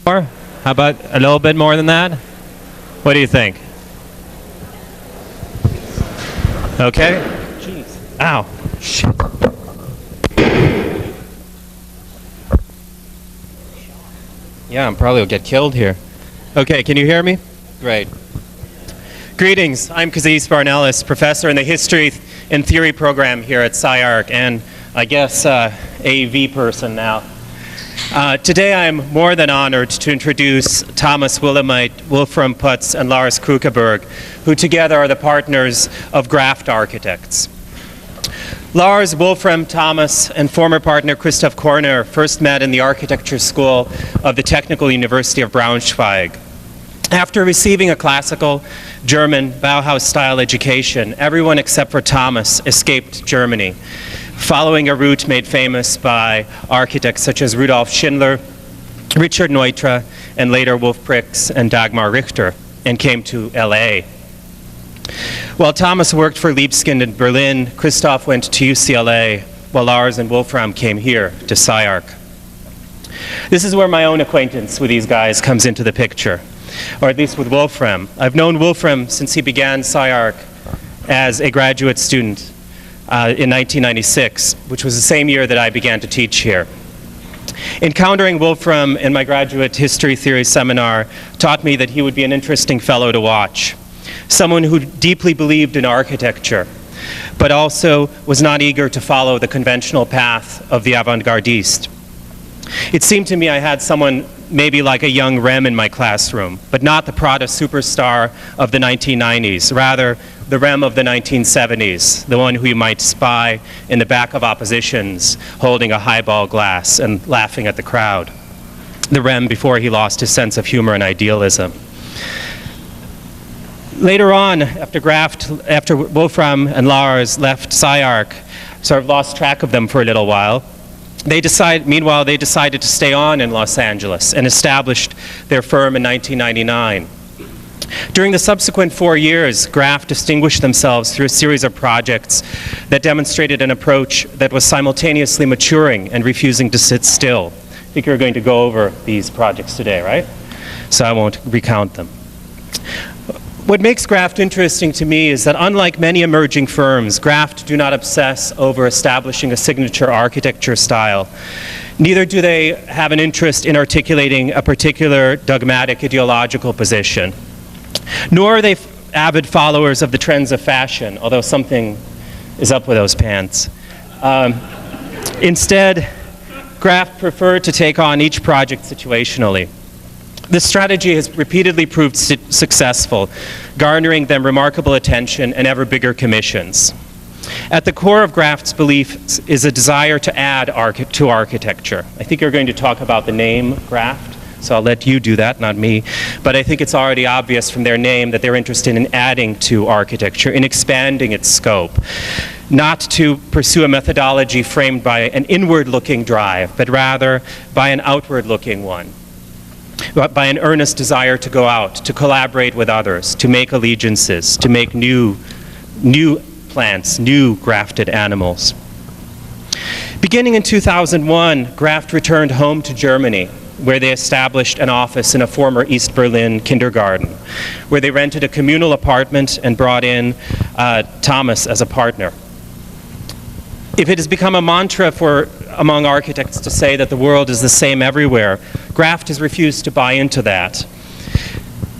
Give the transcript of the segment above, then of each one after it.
How about a little bit more than that? What do you think? Okay. Jeez. Ow. Shit. Yeah, I'm probably will get killed here. Okay, can you hear me? Great. Greetings, I'm Kazys Varnelis, professor in the History and Theory program here at SCI-Arc, and I guess AV person now. Today I'm more than honored to introduce Thomas Willemeit, Wolfram Putz, and Lars Kruckeberg, who together are the partners of Graft Architects. Lars, Wolfram, Thomas, and former partner Christoph Korner first met in the architecture school of the Technical University of Braunschweig. After receiving a classical German Bauhaus-style education, everyone except for Thomas escaped Germany, following a route made famous by architects such as Rudolf Schindler, Richard Neutra, and later Wolf Prix and Dagmar Richter, and came to LA. While Thomas worked for Libeskind in Berlin, Christoph went to UCLA, while Lars and Wolfram came here to SCI-Arc. This is where my own acquaintance with these guys comes into the picture, or at least with Wolfram. I've known Wolfram since he began SCI-Arc as a graduate student in 1996, which was the same year that I began to teach here. Encountering Wolfram in my graduate history theory seminar taught me that he would be an interesting fellow to watch. Someone who deeply believed in architecture, but also was not eager to follow the conventional path of the avant-gardiste. It seemed to me I had someone maybe like a young Rem in my classroom, but not the Prada superstar of the 1990s, rather the Rem of the 1970s, the one who you might spy in the back of oppositions holding a highball glass and laughing at the crowd. The Rem before he lost his sense of humor and idealism. Later on, after Wolfram and Lars left SCI-Arc, sort of lost track of them for a little while, meanwhile, they decided to stay on in Los Angeles and established their firm in 1999. During the subsequent 4 years, Graft distinguished themselves through a series of projects that demonstrated an approach that was simultaneously maturing and refusing to sit still. I think you're going to go over these projects today, right? So I won't recount them. What makes Graft interesting to me is that unlike many emerging firms, Graft do not obsess over establishing a signature architecture style. Neither do they have an interest in articulating a particular dogmatic ideological position. Nor are they avid followers of the trends of fashion, although something is up with those pants. Instead, Graft prefer to take on each project situationally. This strategy has repeatedly proved successful, garnering them remarkable attention and ever bigger commissions. At the core of Graft's belief is a desire to add to architecture. I think you're going to talk about the name Graft, so I'll let you do that, not me. But I think it's already obvious from their name that they're interested in adding to architecture, in expanding its scope. Not to pursue a methodology framed by an inward-looking drive, but rather by an outward-looking one. By an earnest desire to go out, to collaborate with others, to make allegiances, to make new plants, new grafted animals. Beginning in 2001, Graft returned home to Germany, where they established an office in a former East Berlin kindergarten, where they rented a communal apartment and brought in Thomas as a partner. If it has become a mantra among architects to say that the world is the same everywhere, Graft has refused to buy into that.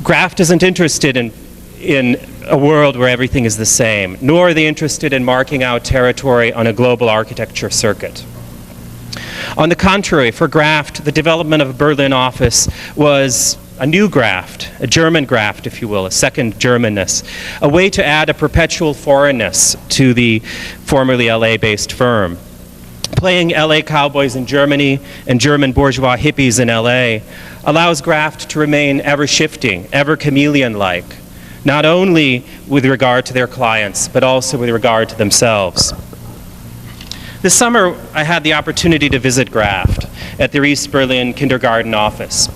Graft isn't interested in a world where everything is the same, nor are they interested in marking out territory on a global architecture circuit. On the contrary, for Graft, the development of a Berlin office was a new Graft, a German Graft, if you will, a second Germanness, a way to add a perpetual foreignness to the formerly LA-based firm. Playing LA cowboys in Germany and German bourgeois hippies in LA allows Graft to remain ever-shifting, ever chameleon-like, not only with regard to their clients, but also with regard to themselves. This summer, I had the opportunity to visit Graft at their East Berlin kindergarten office.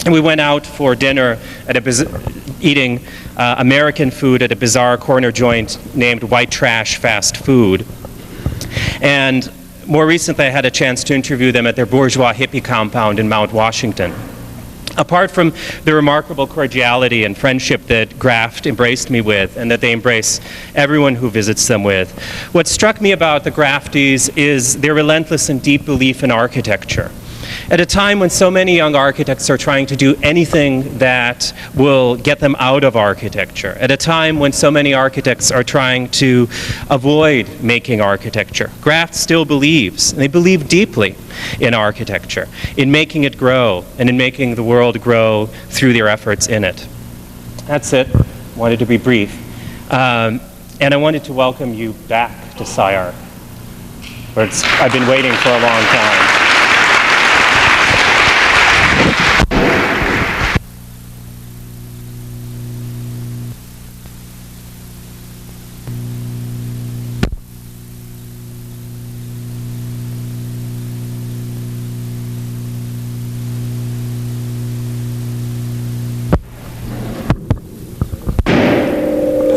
And we went out for dinner at eating American food at a bizarre corner joint named White Trash Fast Food. And more recently, I had a chance to interview them at their bourgeois hippie compound in Mount Washington. Apart from the remarkable cordiality and friendship that Graft embraced me with, and that they embrace everyone who visits them with, what struck me about the Grafties is their relentless and deep belief in architecture. At a time when so many young architects are trying to do anything that will get them out of architecture, at a time when so many architects are trying to avoid making architecture, Graft still believes, and they believe deeply in architecture, in making it grow, and in making the world grow through their efforts in it. That's it. I wanted to be brief. And I wanted to welcome you back to SCI-Arc, where I've been waiting for a long time.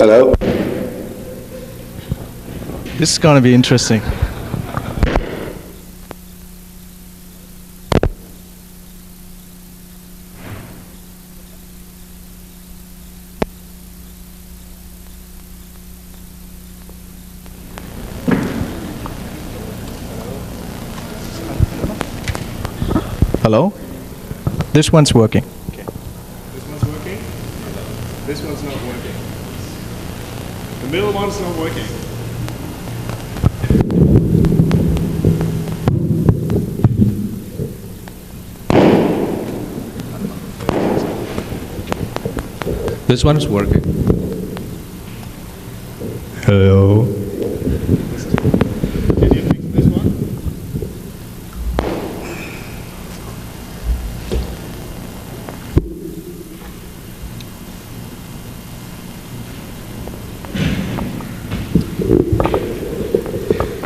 Hello. This is going to be interesting. Hello? This one's working. Okay. This one's working? This one's not working. The middle one's not working. This one is working. Hello. Can you fix this one?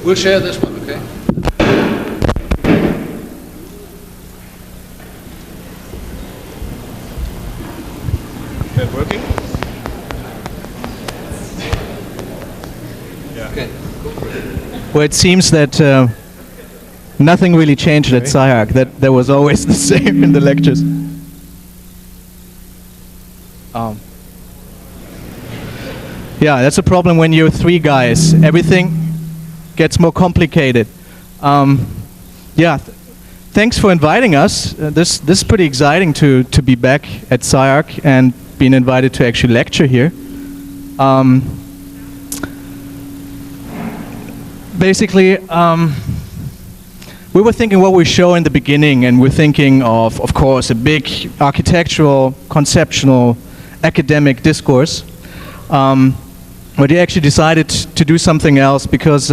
We'll share this one, okay? Is that working? Yeah. Okay. Well, it seems that nothing really changed at SCI-Arc. That was always the same in the lectures. Yeah, that's a problem when you're three guys. Everything gets more complicated. Yeah, thanks for inviting us. This is pretty exciting to be back at SCI-Arc and being invited to actually lecture here. Basically, we were thinking what we show in the beginning, and we're thinking of course, a big architectural, conceptual, academic discourse. But we actually decided to do something else because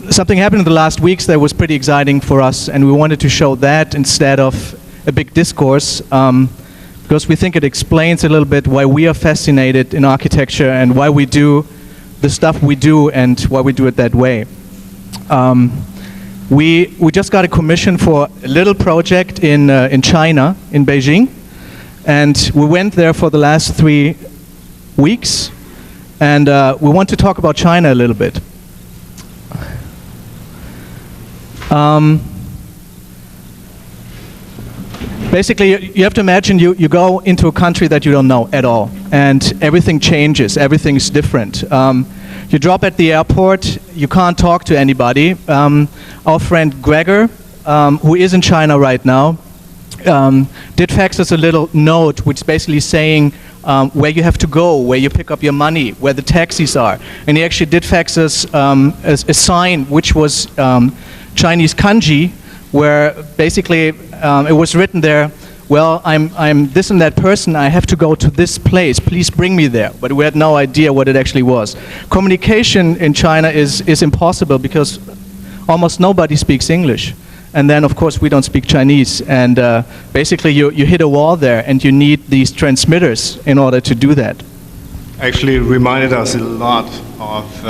something happened in the last weeks that was pretty exciting for us, and we wanted to show that instead of a big discourse, because we think it explains a little bit why we are fascinated in architecture and why we do the stuff we do and why we do it that way. We just got a commission for a little project in China, in Beijing, and we went there for the last 3 weeks, and we want to talk about China a little bit. Basically, you have to imagine you go into a country that you don't know at all, and everything changes, everything's different. You drop at the airport, you can't talk to anybody. Our friend Gregor, who is in China right now, did fax us a little note which is basically saying where you have to go, where you pick up your money, where the taxis are. And he actually did fax us a sign which was Chinese kanji, where basically it was written there, well, I'm this and that person, I have to go to this place, please bring me there. But we had no idea what it actually was. Communication in China is impossible because almost nobody speaks English. And then, of course, we don't speak Chinese. And basically, you hit a wall there, and you need these transmitters in order to do that. Actually, it reminded us a lot of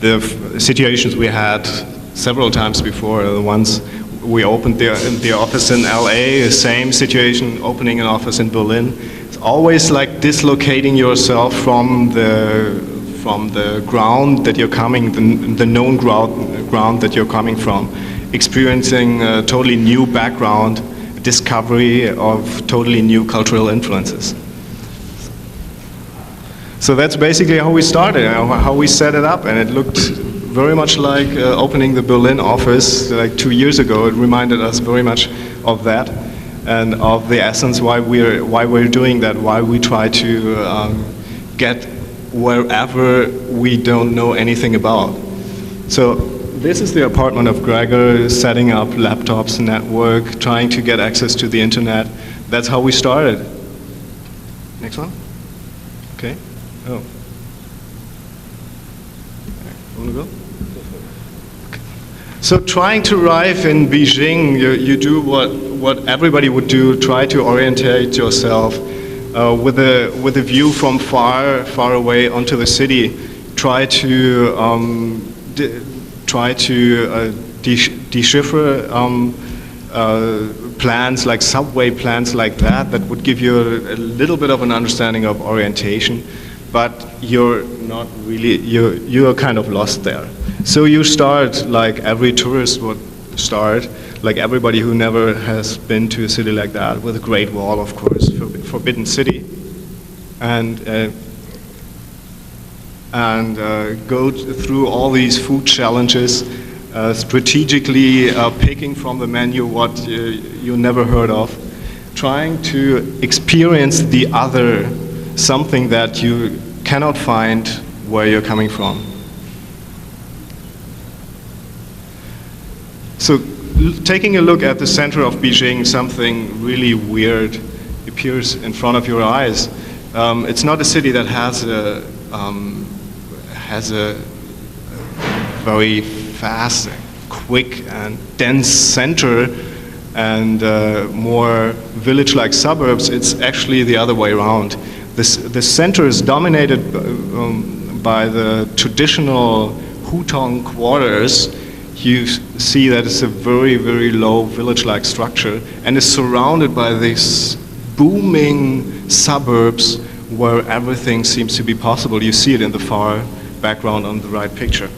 the situations we had several times before. Once we opened the office in LA, the same situation, opening an office in Berlin. It's always like dislocating yourself from the ground that you're coming, the known ground that you're coming from. Experiencing a totally new background discovery of totally new cultural influences. So that's basically how we started, how we set it up, and it looked very much like opening the Berlin office like 2 years ago. It reminded us very much of that and of the essence why we're doing that, why we try to get wherever we don't know anything about. So this is the apartment of Gregor, setting up laptops, network, trying to get access to the internet. That's how we started. Next one. Okay. Oh. Want to go? Okay. So trying to arrive in Beijing, you do what everybody would do, try to orientate yourself with a view from far away onto the city. Try to decipher plans like subway plans like that would give you a little bit of an understanding of orientation, but you're not really, you're kind of lost there. So you start like every tourist would start, like everybody who never has been to a city like that, with a Great Wall, of course, Forbidden City, and go through all these food challenges, strategically picking from the menu what you never heard of, trying to experience the other, something that you cannot find where you're coming from. So taking a look at the center of Beijing, something really weird appears in front of your eyes. It's not a city that has a very fast, quick, and dense center and more village-like suburbs. It's actually the other way around. The center is dominated by the traditional Hutong quarters. You see that it's a very, very low village-like structure and is surrounded by these booming suburbs where everything seems to be possible. You see it in the far background on the right picture.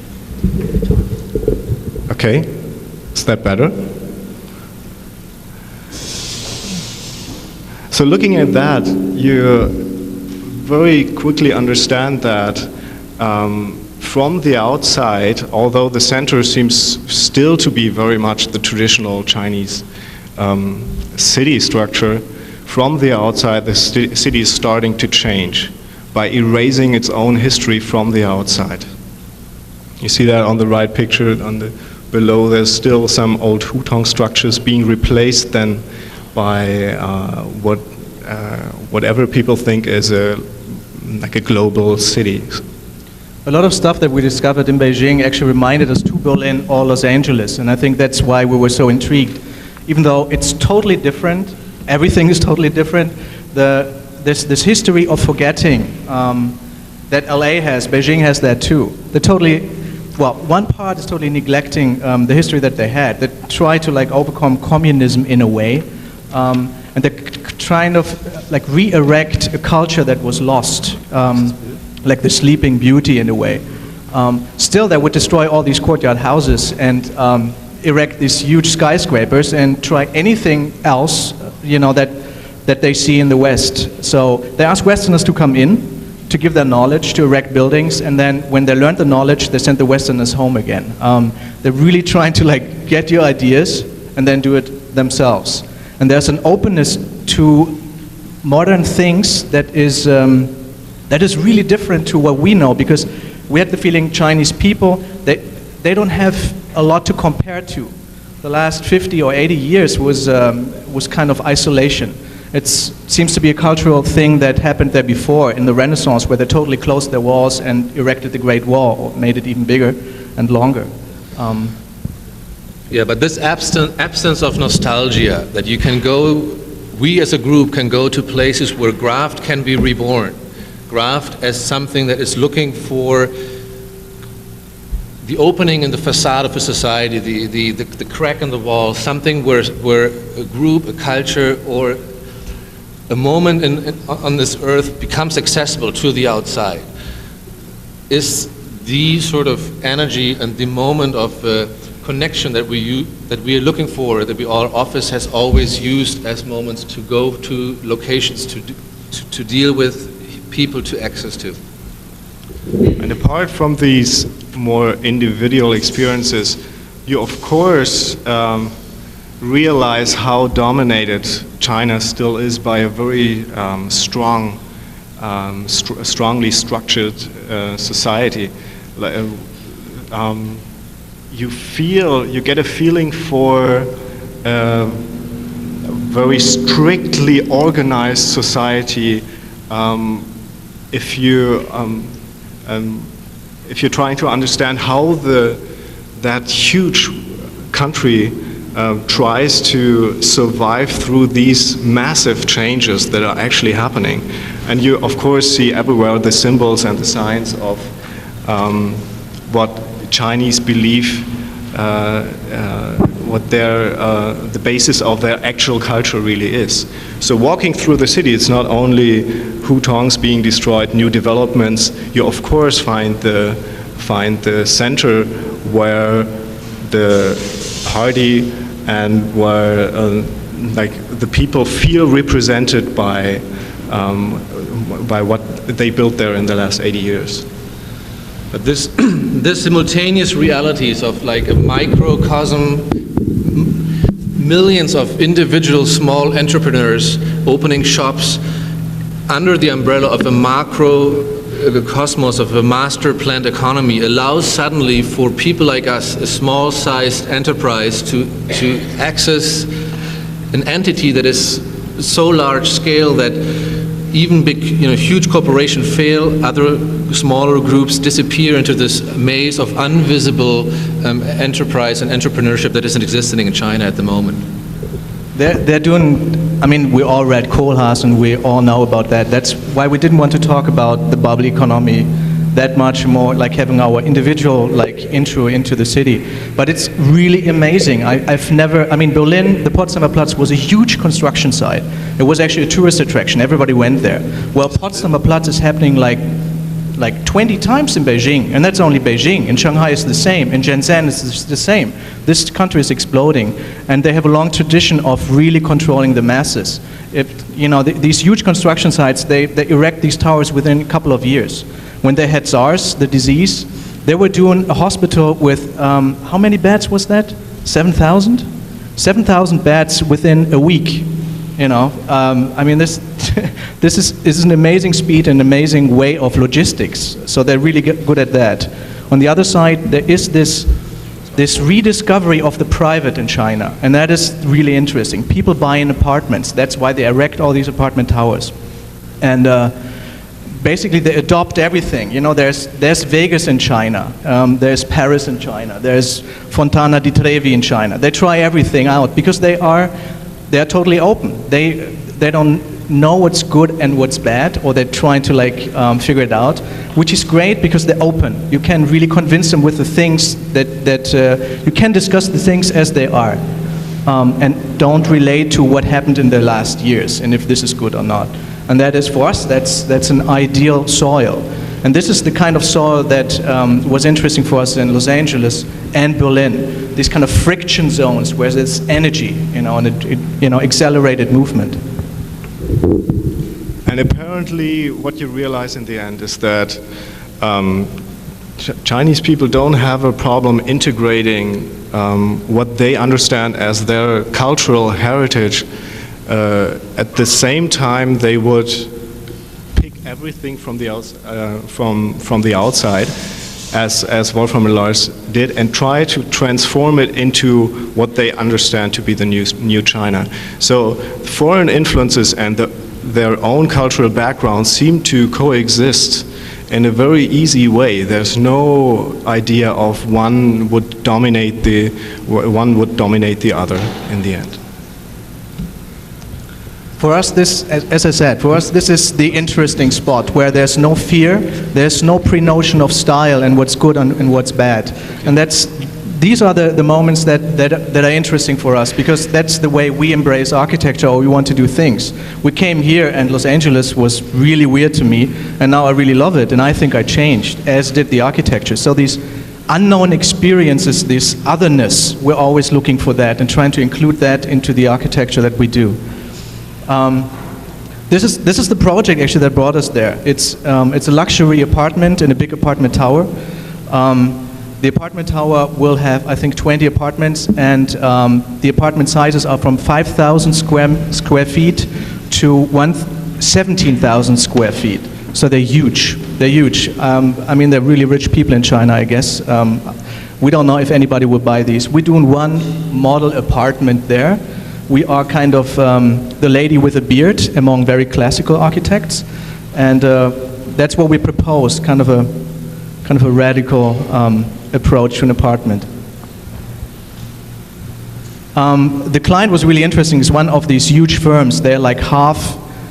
Okay, is that better? So looking at that, you very quickly understand that from the outside, although the center seems still to be very much the traditional Chinese city structure, from the outside the city is starting to change by erasing its own history from the outside. You see that on the right picture, below there's still some old Hutong structures being replaced then by whatever people think is like a global city. A lot of stuff that we discovered in Beijing actually reminded us to Berlin or Los Angeles, and I think that's why we were so intrigued. Even though it's totally different, everything is totally different, this history of forgetting that LA has, Beijing has that too. One part is totally neglecting the history that they had. They try to like overcome communism in a way, and they're trying to like re-erect a culture that was lost, like the Sleeping Beauty in a way. Still, they would destroy all these courtyard houses and erect these huge skyscrapers and try anything else, that they see in the West. So they ask Westerners to come in, to give their knowledge, to erect buildings, and then when they learn the knowledge, they send the Westerners home again. They're really trying to like get your ideas and then do it themselves. And there's an openness to modern things that is really different to what we know, because we had the feeling Chinese people, they don't have a lot to compare to. The last 50 or 80 years was kind of isolation. It seems to be a cultural thing that happened there before in the Renaissance, where they totally closed their walls and erected the Great Wall, or made it even bigger and longer. Yeah, but this absence of nostalgia, that you can go, we as a group can go to places where Graft can be reborn. Graft as something that is looking for the opening in the facade of a society, the crack in the wall, something where a group, a culture, or a moment on this earth becomes accessible to the outside, is the sort of energy and the moment of connection that we are looking for, that our office has always used as moments to go to locations, to deal with people, to access to. And apart from these more individual experiences, you of course realize how dominated China still is by a very strongly structured society. You get a feeling for a very strictly organized society if you're trying to understand how that huge country tries to survive through these massive changes that are actually happening. And you of course see everywhere the symbols and the signs of what Chinese believe, what the basis of their actual culture really is. So walking through the city, it's not only hutongs being destroyed, new developments. You of course find the center where the party and where like the people feel represented by what they built there in the last 80 years. But this simultaneous realities of like a microcosm, millions of individual small entrepreneurs opening shops under the umbrella of a macro cosmos of a master planned economy allows suddenly for people like us, a small-sized enterprise, to access an entity that is so large scale that even big, huge corporations fail, other smaller groups disappear into this maze of invisible enterprise and entrepreneurship that isn't existing in China at the moment. They're doing, I mean, we all read Kohlhaas and we all know about that. That's why we didn't want to talk about the bubble economy that much more, like having our individual intro into the city. But it's really amazing. I mean, Berlin, the Potsdamer Platz was a huge construction site. It was actually a tourist attraction. Everybody went there. Well, Potsdamer Platz is happening like 20 times in Beijing, and that's only Beijing. In Shanghai it's the same. In Shenzhen it's the same. This country is exploding, and they have a long tradition of really controlling the masses. These huge construction sites, they erect these towers within a couple of years. When they had SARS, the disease, they were doing a hospital with, how many beds was that? 7,000? 7,000 beds within a week. I mean, this is an amazing speed and amazing way of logistics. So they're really good at that. On the other side, there is this rediscovery of the private in China, and that is really interesting. People buy in apartments. That's why they erect all these apartment towers, and basically they adopt everything. There's Vegas in China, there's Paris in China, there's Fontana di Trevi in China. They try everything out because they're totally open. They don't know what's good and what's bad, or they're trying to figure it out, which is great because they're open. You can really convince them with the things that you can discuss the things as they are, and don't relate to what happened in the last years and if this is good or not. And that is, for us, that's an ideal soil. And this is the kind of soil that was interesting for us in Los Angeles and Berlin. These kind of friction zones where there's energy, and accelerated movement. And apparently, what you realize in the end is that Chinese people don't have a problem integrating what they understand as their cultural heritage. At the same time, they would pick everything from the outside, as Wolfram and Lars did, and try to transform it into what they understand to be the new China. So foreign influences and their own cultural backgrounds seem to coexist in a very easy way. There's no idea of one would dominate the other in the end. For us, as I said, this is the interesting spot where there's no fear, there's no pre-notion of style and what's good and what's bad. And these are the moments that are interesting for us, because that's the way we embrace architecture, or we want to do things. We came here and Los Angeles was really weird to me, and now I really love it, and I think I changed, as did the architecture. So these unknown experiences, this otherness, we're always looking for that and trying to include that into the architecture that we do. This is the project actually that brought us there. It's a luxury apartment in a big apartment tower. The apartment tower will have, I think, 20 apartments, and the apartment sizes are from 5,000 square feet to 17,000 square feet. So they're huge. They're huge. I mean, they're really rich people in China, I guess. We don't know if anybody will buy these. We're doing one model apartment there. We are kind of the lady with a beard among very classical architects, and that's what we propose, kind of a radical approach to an apartment. The client was really interesting. It's one of these huge firms. They're like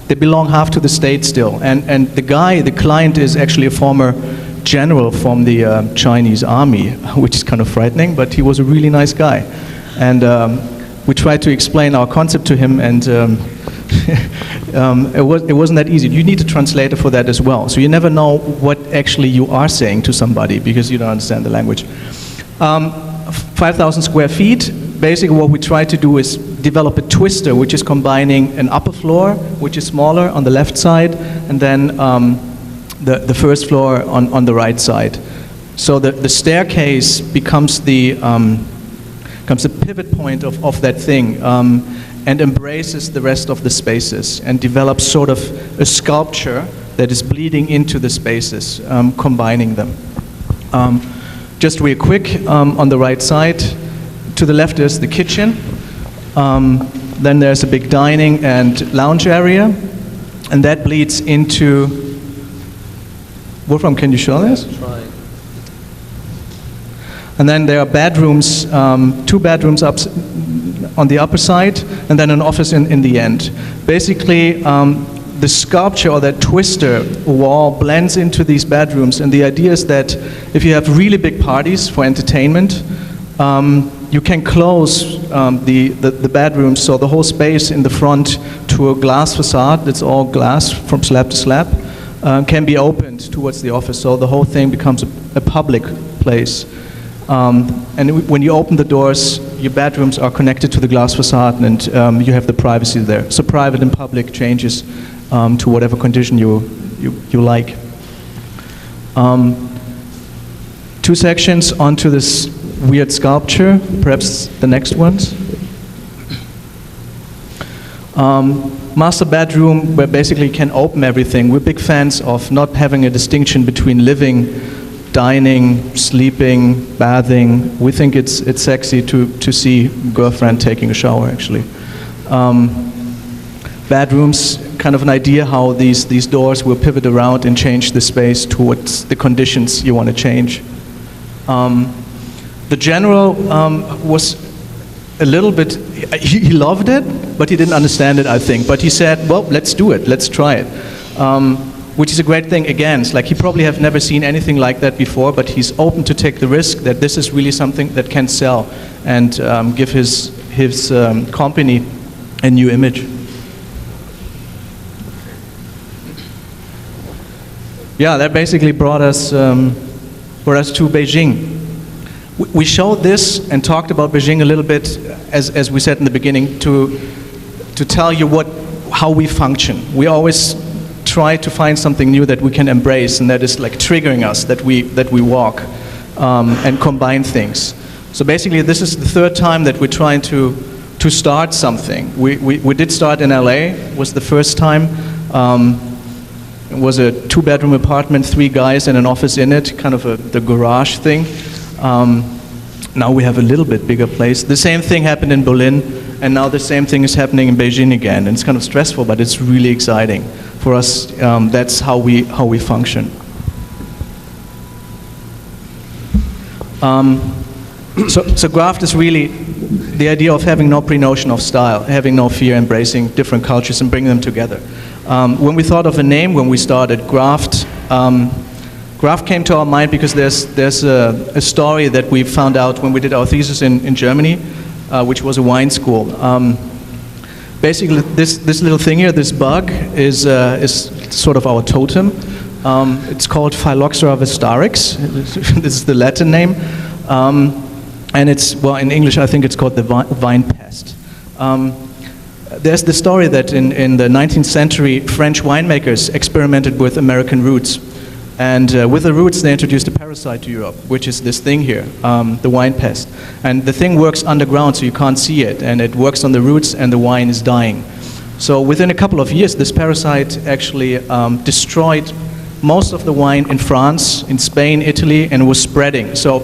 they belong half to the state still, and the client is actually a former general from the Chinese army, which is kind of frightening, but he was a really nice guy, and we tried to explain our concept to him, and it wasn't that easy. You need a translator for that as well, so you never know what actually you are saying to somebody because you don't understand the language. 5,000 square feet. Basically what we try to do is develop a twister which is combining an upper floor, which is smaller on the left side, and then the first floor on the right side. So the staircase becomes the pivot point of that thing, and embraces the rest of the spaces and develops sort of a sculpture that is bleeding into the spaces, combining them. Just real quick, on the right side, to the left is the kitchen. Then there's a big dining and lounge area, and that bleeds into... Wolfram, can you show this? Try. And then there are bedrooms, 2 bedrooms up on the upper side, and then an office in the end. Basically, the sculpture or that twister wall blends into these bedrooms, and the idea is that if you have really big parties for entertainment, you can close the bedrooms, so the whole space in the front to a glass facade, that's all glass from slab to slab, can be opened towards the office, so the whole thing becomes a public place. And when you open the doors, your bedrooms are connected to the glass facade, and you have the privacy there. So private and public changes to whatever condition you like. 2 sections onto this weird sculpture, perhaps the next ones. Master bedroom, where basically you can open everything. We're big fans of not having a distinction between living, dining, sleeping, bathing. We think it's sexy to see girlfriend taking a shower, actually. Bedrooms, kind of an idea how these doors will pivot around and change the space towards the conditions you want to change. The general was a little bit, he loved it, but he didn't understand it, I think. But he said, well, let's do it, let's try it. Which is a great thing, again. It's like he probably have never seen anything like that before, but he's open to take the risk that this is really something that can sell and give his company a new image. Yeah, that basically brought us to Beijing. We showed this and talked about Beijing a little bit, as we said in the beginning, to tell you how we function. We always try to find something new that we can embrace, and that is like triggering us, that we walk and combine things. So basically, this is the 3rd time that we're trying to start something. We did start in LA. Was the first time. It was a 2-bedroom apartment, 3 guys and an office in it, kind of the garage thing. Now we have a little bit bigger place. The same thing happened in Berlin, and now the same thing is happening in Beijing again. And it's kind of stressful, but it's really exciting. For us, that's how we function. So Graft is really the idea of having no pre-notion of style, having no fear, embracing different cultures and bringing them together. When we thought of a name, when we started Graft, Graft came to our mind because there's a story that we found out when we did our thesis in Germany, which was a wine school. Basically, this little thing here, this bug, is sort of our totem. It's called Phylloxera vestarex. This is the Latin name. And it's, well, in English I think it's called the vine pest. There's the story that in the 19th century, French winemakers experimented with American roots. And with the roots, they introduced a parasite to Europe, which is this thing here, the wine pest. And the thing works underground, so you can't see it. And it works on the roots, and the wine is dying. So within a couple of years, this parasite actually destroyed most of the wine in France, in Spain, Italy, and was spreading. So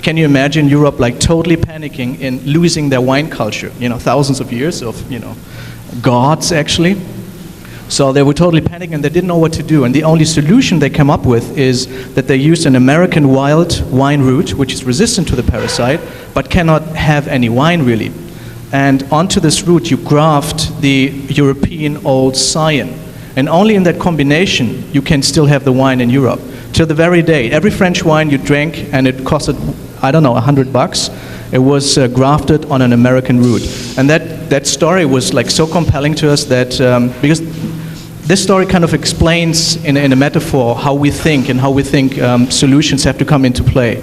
can you imagine Europe like totally panicking in losing their wine culture? You know, thousands of years of, you know, gods actually. So they were totally panicking and they didn't know what to do. And the only solution they came up with is that they used an American wild wine root, which is resistant to the parasite, but cannot have any wine really. And onto this root you graft the European old cyan. And only in that combination you can still have the wine in Europe. To the very day, every French wine you drank, and it costed, I don't know, $100, it was grafted on an American root. And that story was like so compelling to us that, because this story kind of explains in a metaphor how we think and how we think solutions have to come into play,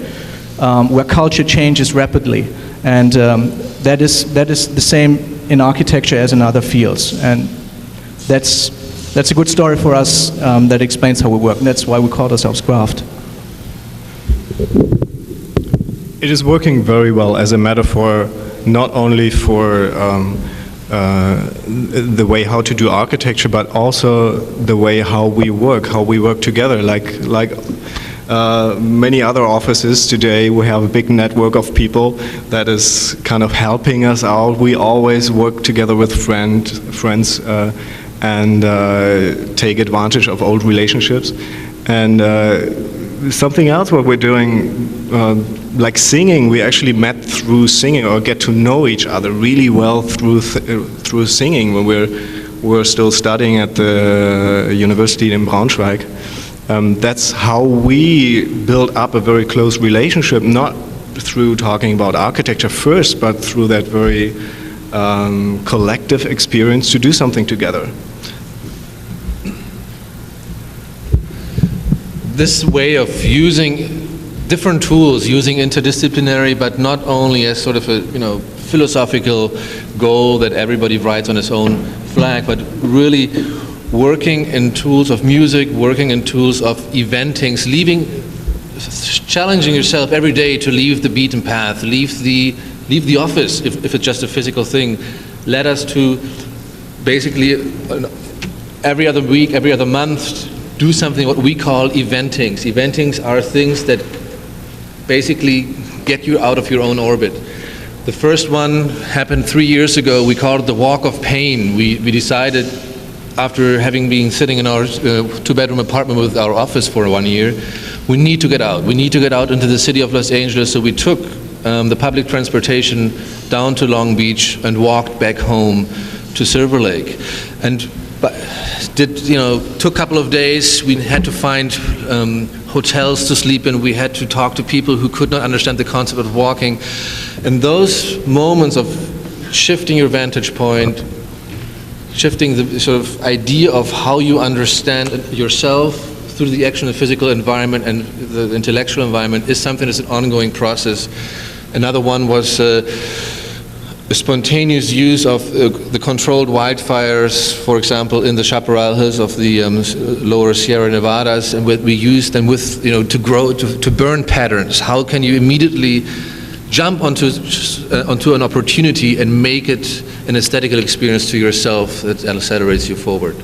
where culture changes rapidly. And that is the same in architecture as in other fields. And that's a good story for us that explains how we work, and that's why we call ourselves Graft. It is working very well as a metaphor, not only for the way how to do architecture, but also the way how we work together. Like many other offices today, we have a big network of people that is kind of helping us out. We always work together with friends and take advantage of old relationships. And something else what we're doing, like singing, we actually met through singing, or get to know each other really well through singing when we're still studying at the university in Braunschweig. That's how we build up a very close relationship, not through talking about architecture first, but through that very collective experience to do something together. This way of using different tools, using interdisciplinary, but not only as sort of a philosophical goal that everybody writes on his own flag, but really working in tools of music, working in tools of eventings, challenging yourself every day to leave the beaten path, leave the office if it's just a physical thing, led us to basically every other week, every other month, do something what we call eventings. Eventings are things that basically get you out of your own orbit. The first one happened 3 years ago. We called it the Walk of Pain. We decided, after having been sitting in our two-bedroom apartment with our office for 1 year, we need to get out. We need to get out into the city of Los Angeles. So we took the public transportation down to Long Beach and walked back home to Silver Lake. And took a couple of days. We had to find hotels to sleep in. We had to talk to people who could not understand the concept of walking. And those moments of shifting your vantage point, shifting the sort of idea of how you understand yourself through the action of the physical environment and the intellectual environment is something that's an ongoing process. Another one was the spontaneous use of the controlled wildfires, for example, in the Chaparral Hills of the lower Sierra Nevadas, and we used them with, to burn patterns. How can you immediately jump onto an opportunity and make it an aesthetical experience to yourself that accelerates you forward?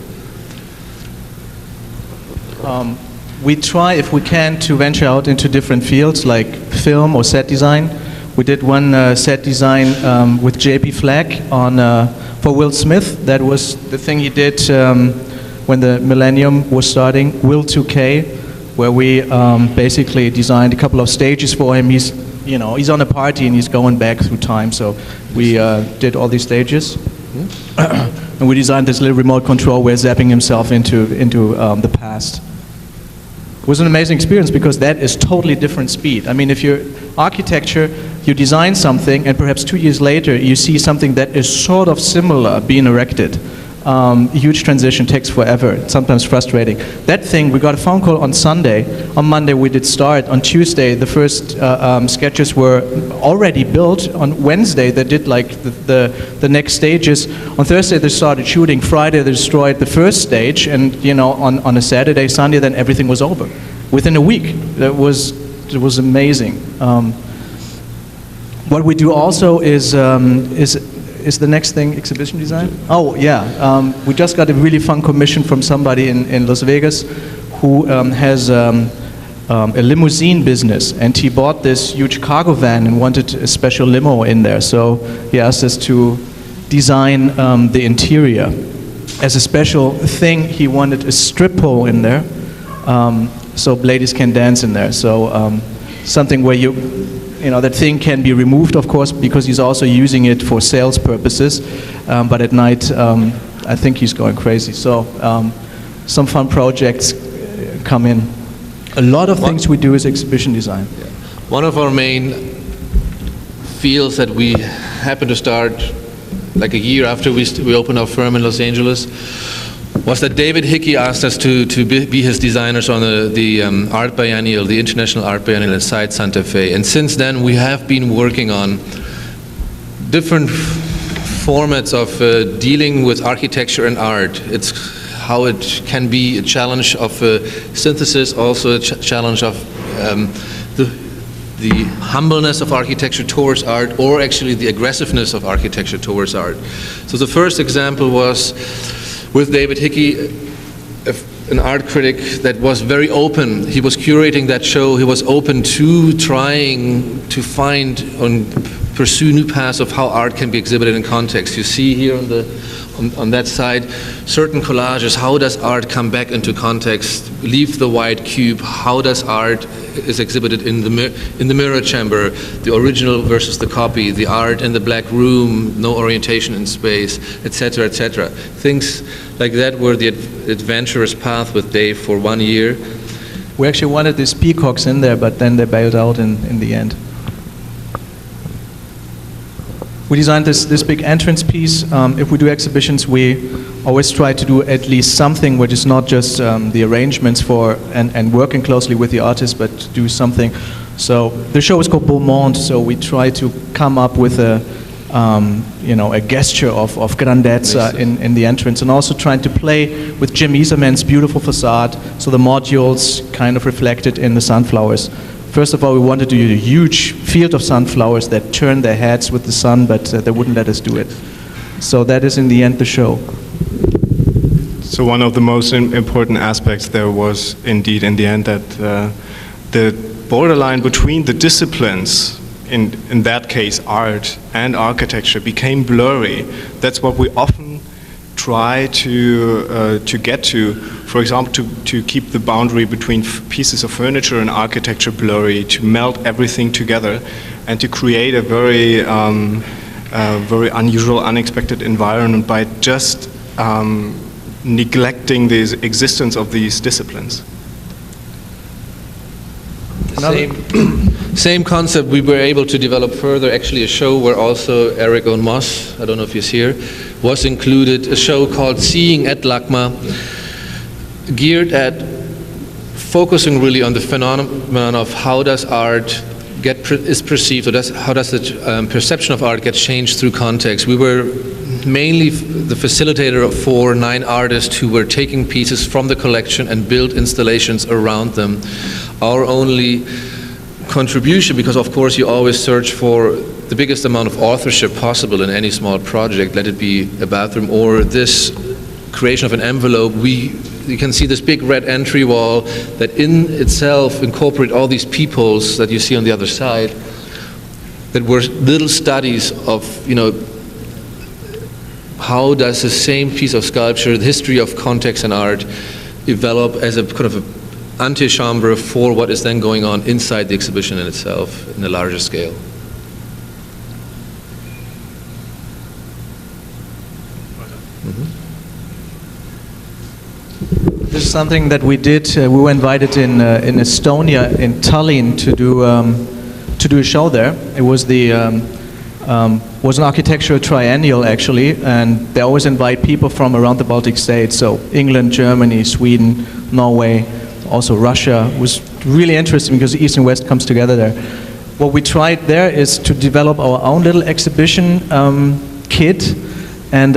We try, if we can, to venture out into different fields like film or set design. We did one set design with JP Flack for Will Smith. That was the thing he did when the millennium was starting, Will 2K, where we basically designed a couple of stages for him. He's on a party and he's going back through time, so we did all these stages. And we designed this little remote control where zapping himself into the past. It was an amazing experience because that is totally different speed. I mean, if you're architecture, you design something and perhaps 2 years later you see something that is sort of similar being erected. Huge transition, takes forever, it's sometimes frustrating. That thing, we got a phone call on Sunday. On Monday we did start. On Tuesday the first sketches were already built. On Wednesday they did like the next stages. On Thursday they started shooting. Friday they destroyed the first stage, and you know, on a Saturday, Sunday, then everything was over. Within a week. It was amazing. What we do also is the next thing exhibition design? Oh yeah, we just got a really fun commission from somebody in Las Vegas who has a limousine business, and he bought this huge cargo van and wanted a special limo in there. So he asked us to design the interior. As a special thing, he wanted a strip pole in there, so ladies can dance in there. So something where you know, that thing can be removed, of course, because he's also using it for sales purposes. But at night, I think he's going crazy. So some fun projects come in. A lot of things we do is exhibition design. Yeah. One of our main fields that we happened to start like a year after we opened our firm in Los Angeles was that David Hickey asked us to be his designers on the art biennial, the International Art Biennial inside Santa Fe. And since then we have been working on different formats of dealing with architecture and art. It's how it can be a challenge of synthesis, also a challenge of the humbleness of architecture towards art, or actually the aggressiveness of architecture towards art. So the first example was with David Hickey, an art critic that was very open. He was curating that show. He was open to trying to find and pursue new paths of how art can be exhibited in context. You see here on that side certain collages. How does art come back into context? Leave the white cube. How does art is exhibited in the mirror chamber? The original versus the copy. The art in the black room. No orientation in space, etc., etc. Things like that were the adventurous path with Dave for 1 year. We actually wanted these peacocks in there, but then they bailed out in the end. We designed this big entrance piece. If we do exhibitions, we always try to do at least something which is not just the arrangements for and working closely with the artist, but to do something. So the show is called Beau Monde, so we try to come up with a gesture of grandezza in the entrance, and also trying to play with Jim Iserman's beautiful facade, so the modules kind of reflected in the sunflowers. First of all, we wanted to do a huge field of sunflowers that turn their heads with the sun, but they wouldn't let us do it. So that is in the end the show. So one of the most important aspects there was indeed in the end that the borderline between the disciplines, in that case art and architecture, became blurry. That's what we often try to get to. For example, to keep the boundary between pieces of furniture and architecture blurry, to melt everything together, and to create a very unusual, unexpected environment by just neglecting the existence of these disciplines. Same concept we were able to develop further, actually a show where also Eric Owen Moss, I don't know if he's here, was included, a show called Seeing at LACMA, geared at focusing really on the phenomenon of how does art is perceived, or how does the perception of art get changed through context. We were mainly the facilitator for 9 artists who were taking pieces from the collection and built installations around them. Our only contribution, because of course you always search for the biggest amount of authorship possible in any small project, let it be a bathroom or this creation of an envelope. You can see this big red entry wall that in itself incorporate all these peepholes that you see on the other side, that were little studies of, how does the same piece of sculpture, the history of context and art, develop as a kind of a antichambre for what is then going on inside the exhibition in itself in a larger scale. This is something that we did. We were invited in Estonia, in Tallinn, to do a show there. It was the was an architectural triennial actually, and they always invite people from around the Baltic states, so England, Germany, Sweden, Norway, also Russia. It was really interesting because the East and West comes together there. What we tried there is to develop our own little exhibition kit, and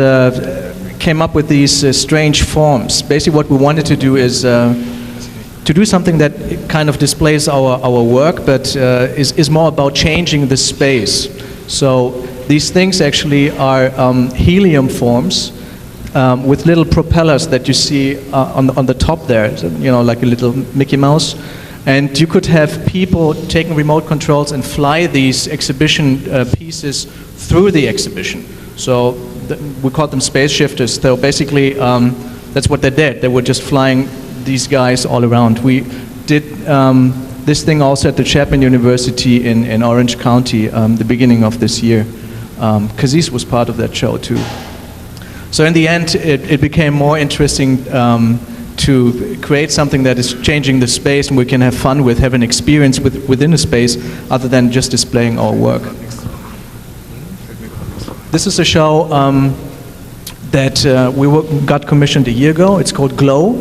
came up with these strange forms. Basically what we wanted to do is to do something that kind of displays our work, but is more about changing the space. So these things actually are helium forms with little propellers that you see on the top there, so, you know, like a little Mickey Mouse. And you could have people taking remote controls and fly these exhibition pieces through the exhibition. So we called them space shifters. So basically, that's what they did. They were just flying these guys all around. We did this thing also at the Chapman University in Orange County the beginning of this year. Kazys was part of that show too. So in the end, it became more interesting to create something that is changing the space and we can have fun with, have an experience within a space other than just displaying our work. This is a show that we got commissioned a year ago. It's called Glow.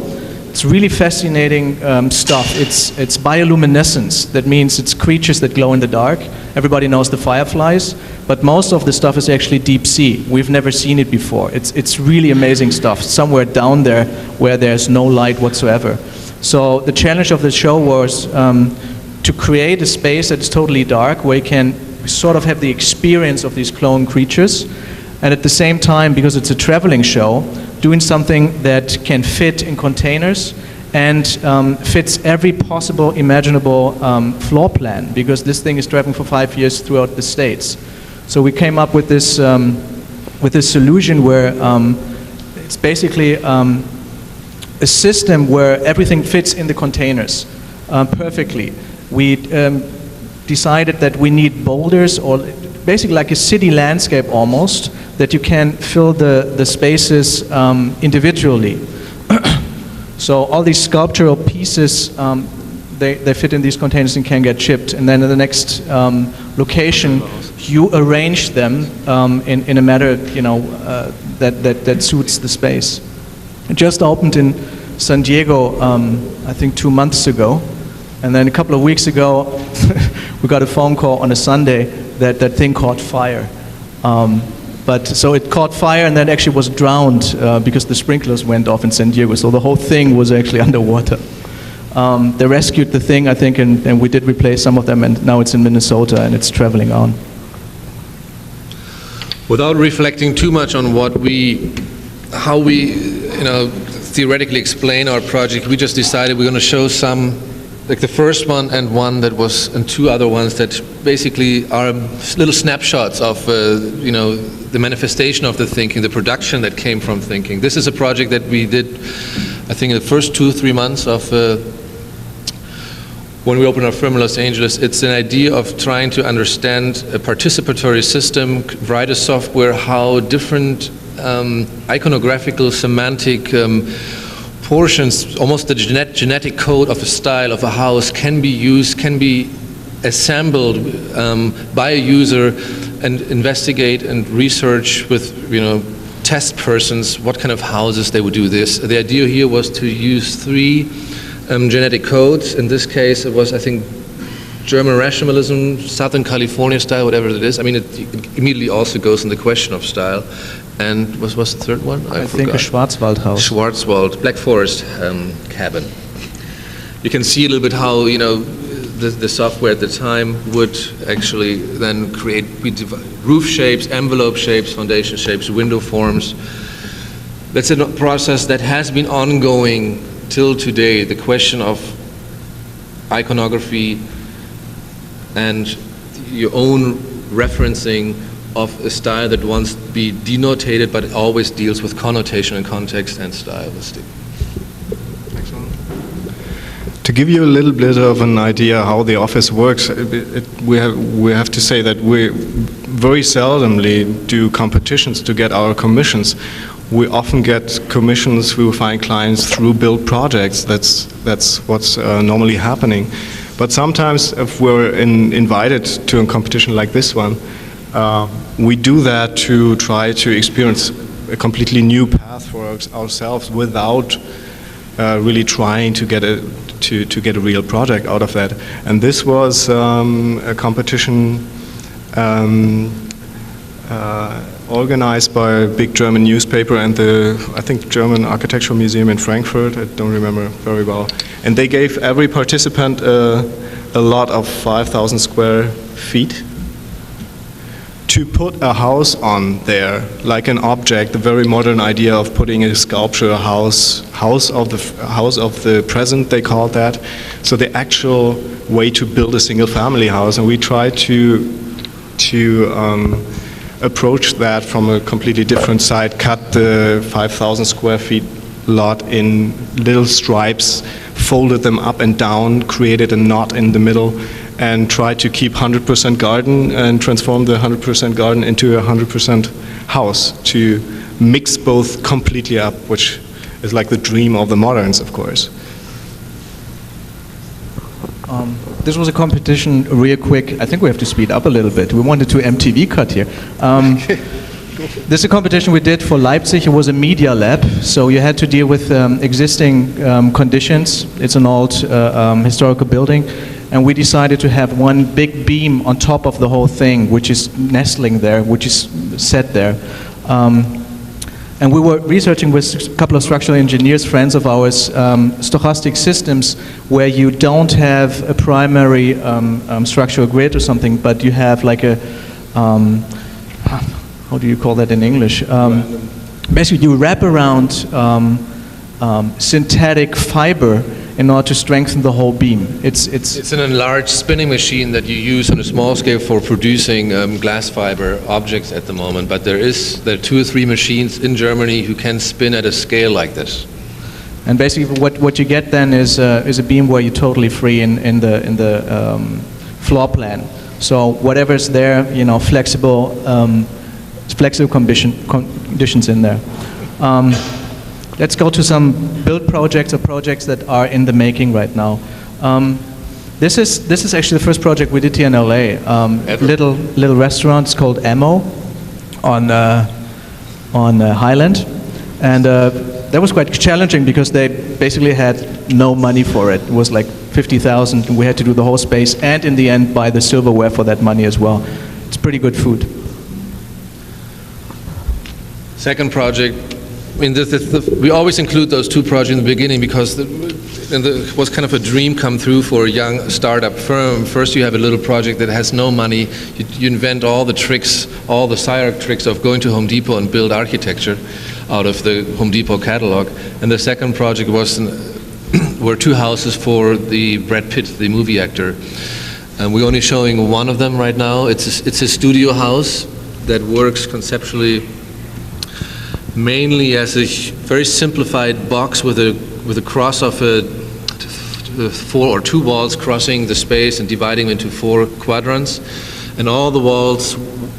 It's really fascinating stuff. It's bioluminescence. That means it's creatures that glow in the dark. Everybody knows the fireflies, but most of the stuff is actually deep sea. We've never seen it before. It's really amazing stuff, somewhere down there where there's no light whatsoever. So the challenge of the show was to create a space that is totally dark, where you can sort of have the experience of these clone creatures, and at the same time, because it's a traveling show, doing something that can fit in containers and fits every possible imaginable floor plan, because this thing is traveling for 5 years throughout the States. So we came up with this solution where it's basically a system where everything fits in the containers perfectly. We decided that we need boulders, or basically like a city landscape almost, that you can fill the spaces individually. So all these sculptural pieces, they fit in these containers and can get shipped. And then in the next location, you arrange them in a manner, you know, that suits the space. It just opened in San Diego, I think 2 months ago. And then a couple of weeks ago, we got a phone call on a Sunday that that thing caught fire. So it caught fire and then actually was drowned because the sprinklers went off in San Diego. So the whole thing was actually underwater. They rescued the thing, I think, and we did replace some of them, and now it's in Minnesota and it's traveling on. Without reflecting too much on how we, theoretically explain our project, we just decided we're going to show some, like the first one and two other ones that basically are little snapshots of, the manifestation of the thinking, the production that came from thinking. This is a project that we did, I think, in the first 2-3 months of when we opened our firm in Los Angeles. It's an idea of trying to understand a participatory system, write a software, how different iconographical, semantic portions, almost the genetic code of a style of a house can be used, can be assembled by a user and investigate and research with, test persons what kind of houses they would do this. The idea here was to use 3 genetic codes. In this case, it was, I think, German rationalism, Southern California style, whatever it is. I mean, it immediately also goes in the question of style. And what was the third one? I think a Schwarzwald house. Schwarzwald, Black Forest cabin. You can see a little bit how, the software at the time would actually then create roof shapes, envelope shapes, foundation shapes, window forms. That's a process that has been ongoing till today. The question of iconography and your own referencing of a style that wants to be denotated, but it always deals with connotation and context and stylistic. To give you a little bit of an idea how the office works, we have to say that we very seldomly do competitions to get our commissions. We often get commissions, we will find clients through build projects. That's what's normally happening. But sometimes if we're invited to a competition like this one, We do that to try to experience a completely new path for ourselves without really trying to get a real project out of that. And this was a competition organized by a big German newspaper and I think, German Architectural Museum in Frankfurt. I don't remember very well. And they gave every participant a lot of 5,000 square feet to put a house on there, like an object, the very modern idea of putting a sculpture, a house of the present, they called that. So the actual way to build a single family house, and we tried to approach that from a completely different side, cut the 5,000 square feet lot in little stripes, folded them up and down, created a knot in the middle, and tried to keep 100% garden and transform the 100% garden into a 100% house, to mix both completely up, which is like the dream of the moderns, of course. This was a competition real quick. I think we have to speed up a little bit. We wanted to MTV cut here. This is a competition we did for Leipzig. It was a media lab, so you had to deal with existing conditions. It's an old historical building, and we decided to have one big beam on top of the whole thing, which is nestling there, which is set there. And we were researching with a couple of structural engineers, friends of ours, stochastic systems where you don't have a primary structural grid or something, but you have like a, how do you call that in English? Basically, you wrap around synthetic fiber in order to strengthen the whole beam. It's an enlarged spinning machine that you use on a small scale for producing glass fiber objects at the moment, but there are 2 or 3 machines in Germany who can spin at a scale like this. And basically what you get then is a beam where you're totally free in the floor plan. So whatever's there, you know, flexible conditions in there. Let's go to some build projects or projects that are in the making right now. This is actually the first project we did here in LA. Little restaurant. It's called Ammo on Highland, and that was quite challenging because they basically had no money for it. It was like 50,000, and we had to do the whole space, and in the end buy the silverware for that money as well. It's pretty good food. Second project. I mean, we always include those 2 projects in the beginning because it was kind of a dream come true for a young startup firm. First, you have a little project that has no money. You invent all the tricks, all the SCI-Arc tricks of going to Home Depot and build architecture out of the Home Depot catalog. And the second project were 2 houses for the Brad Pitt, the movie actor. And we're only showing one of them right now. It's a studio house that works conceptually mainly as a very simplified box with a cross of 4 or 2 walls crossing the space and dividing them into 4 quadrants, and all the walls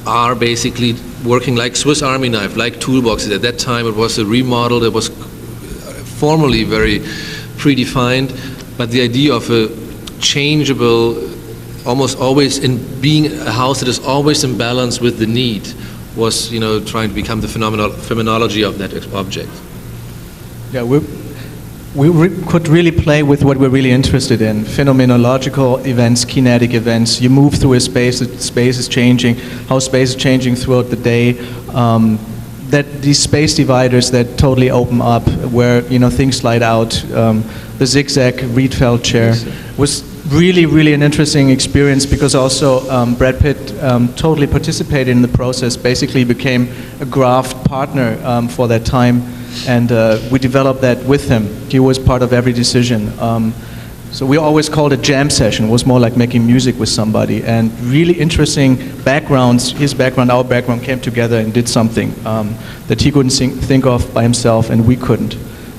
are basically working like Swiss Army knife, like toolboxes. At that time it was a remodel that was formally very predefined, but the idea of a changeable, almost always in being a house that is always in balance with the need, was, you know, trying to become the phenomenology of that object. Yeah, we could really play with what we're really interested in. Phenomenological events, kinetic events. You move through a space, the space is changing, how space is changing throughout the day. That these space dividers that totally open up, where, you know, things slide out. The zigzag Rietveld chair was really an interesting experience because also Brad Pitt totally participated in the process, basically became a Graft partner for that time, and we developed that with him. He was part of every decision. So we always called it jam session. It was more like making music with somebody, and really interesting backgrounds, his background, our background came together and did something that he couldn't think of by himself and we couldn't.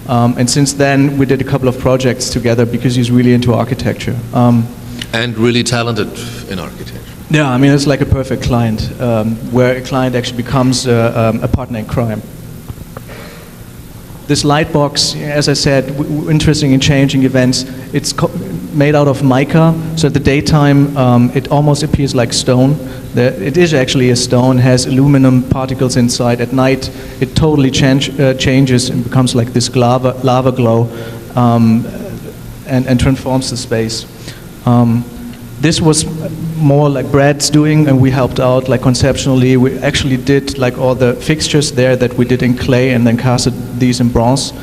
And since then, we did a couple of projects together because he's really into architecture. And really talented in architecture. Yeah, I mean, it's like a perfect client, where a client actually becomes a partner in crime. This light box, as I said, interesting in changing events. It's made out of mica, so at the daytime it almost appears like stone. It is actually a stone, has aluminum particles inside. At night it totally changes and becomes like this lava glow, and transforms the space. This was more like Brad's doing, and we helped out like conceptually. We actually did like all the fixtures there that we did in clay and then casted these in bronze.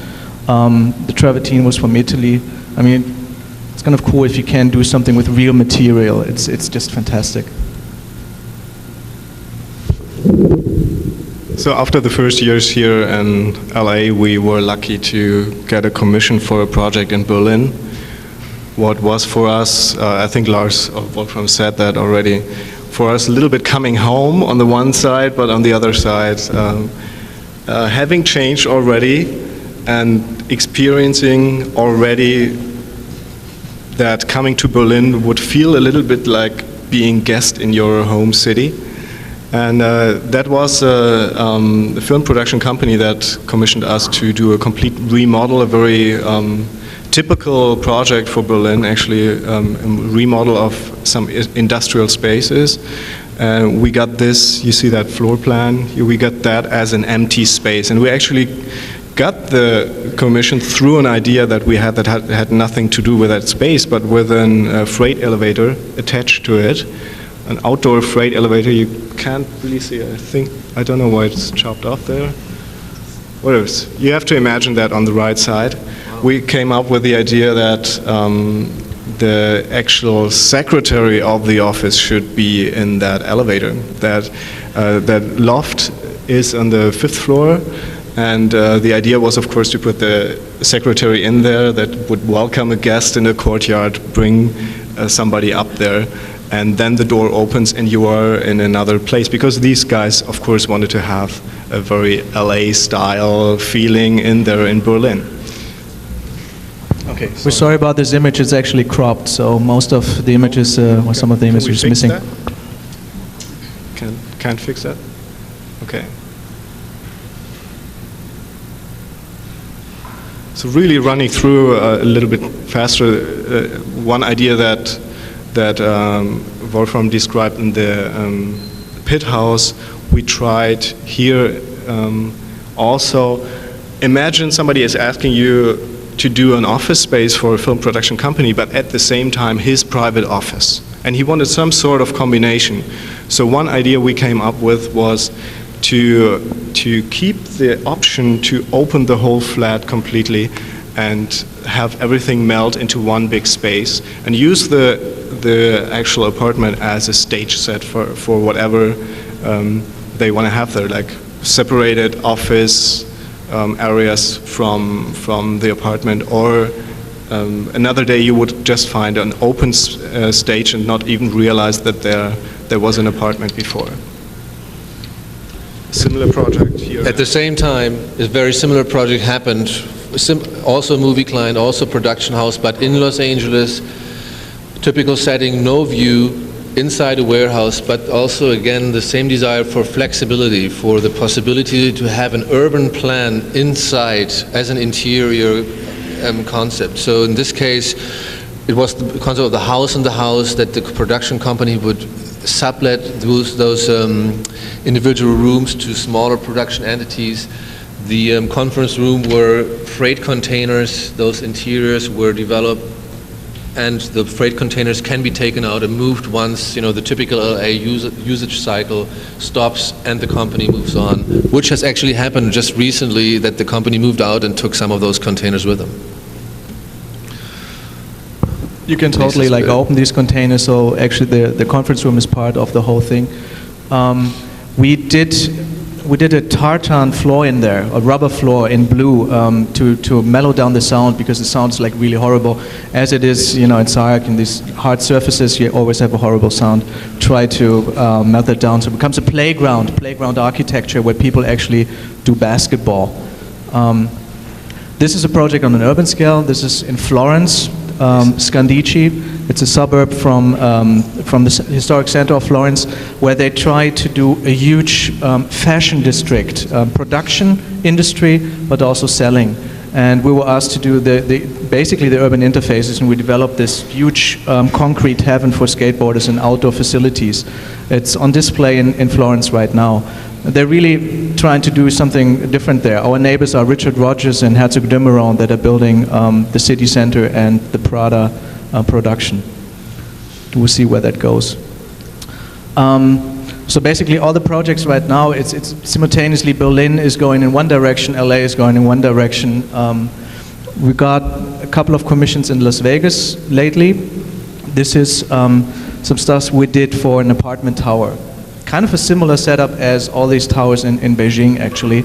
The travertine was from Italy. I mean, it's kind of cool if you can do something with real material. It's just fantastic. So after the first years here in LA, we were lucky to get a commission for a project in Berlin. What was for us, I think Lars or Wolfram said that already, for us a little bit coming home on the one side, but on the other side, having changed already and experiencing already that coming to Berlin would feel a little bit like being guest in your home city. And that was a film production company that commissioned us to do a complete remodel, a very typical project for Berlin, actually, a remodel of some industrial spaces. We got this, you see that floor plan, we got that as an empty space. And we actually got the commission through an idea that we had that had nothing to do with that space, but with a freight elevator attached to it. An outdoor freight elevator. You can't really see it. I don't know why it's chopped off there. Whatever. You have to imagine that on the right side. Wow. We came up with the idea that the actual secretary of the office should be in that elevator. That loft is on the 5th floor, and the idea was, of course, to put the secretary in there that would welcome a guest in the courtyard, bring somebody up there, and then the door opens and you are in another place, because these guys, of course, wanted to have a very LA-style feeling in there in Berlin. Okay. We're sorry about this image. It's actually cropped, so most of the images, or some of the images, is missing. Can't fix that? Okay. So really running through a little bit faster, one idea that Wolfram described in the pit house, we tried here also. Imagine somebody is asking you to do an office space for a film production company, but at the same time his private office. And he wanted some sort of combination. So one idea we came up with was to keep the option to open the whole flat completely and have everything meld into one big space, and use the actual apartment as a stage set for whatever they want to have there, like separated office areas from the apartment, or another day you would just find an open stage and not even realize that there was an apartment before. Similar project here. At the same time, a very similar project happened, also movie client, also production house, but in Los Angeles. Typical setting, no view, inside a warehouse, but also again the same desire for flexibility, for the possibility to have an urban plan inside as an interior concept. So in this case, it was the concept of the house in the house, that the production company would sublet those individual rooms to smaller production entities. The conference room were freight containers, those interiors were developed, and the freight containers can be taken out and moved once, the typical LA usage cycle stops and the company moves on, which has actually happened just recently, that the company moved out and took some of those containers with them. You can totally open these containers, so actually the conference room is part of the whole thing. We did a tartan floor in there, a rubber floor in blue, to mellow down the sound, because it sounds like really horrible. As it is, in SCI-Arc, in these hard surfaces, you always have a horrible sound. Try to melt that down so it becomes a playground architecture where people actually do basketball. This is a project on an urban scale. This is in Florence, Scandici. It's a suburb from the historic center of Florence, where they try to do a huge fashion district, production industry, but also selling. And we were asked to do basically the urban interfaces, and we developed this huge concrete heaven for skateboarders and outdoor facilities. It's on display in Florence right now. They're really trying to do something different there. Our neighbors are Richard Rogers and Herzog Dümmerow that are building the city center and the Prada production. We'll see where that goes. So basically all the projects right now, it's simultaneously Berlin is going in one direction, LA is going in one direction. We got a couple of commissions in Las Vegas lately. This is some stuff we did for an apartment tower. Kind of a similar setup as all these towers in Beijing, actually.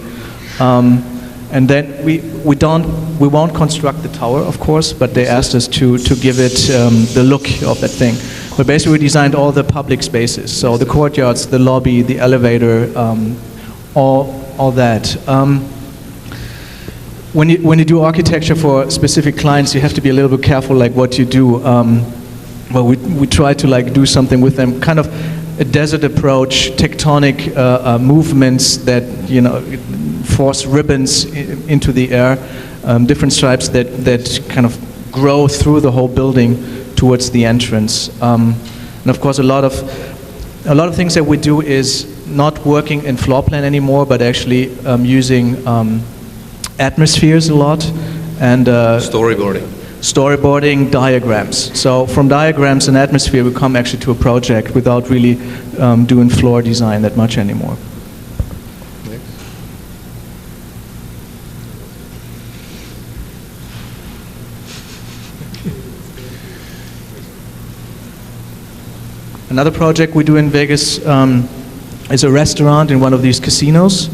And then we won't construct the tower, of course, but they asked us to give it the look of that thing. But basically, we designed all the public spaces, so the courtyards, the lobby, the elevator, all that. When you do architecture for specific clients, you have to be a little bit careful, like what you do. Well, we try to like do something with them, kind of a desert approach, tectonic movements that force ribbons into the air, different stripes that kind of grow through the whole building towards the entrance. And of course, a lot of things that we do is not working in floor plan anymore, but actually using atmospheres a lot and storyboarding diagrams. So from diagrams and atmosphere, we come actually to a project without really doing floor design that much anymore. Another project we do in Vegas is a restaurant in one of these casinos.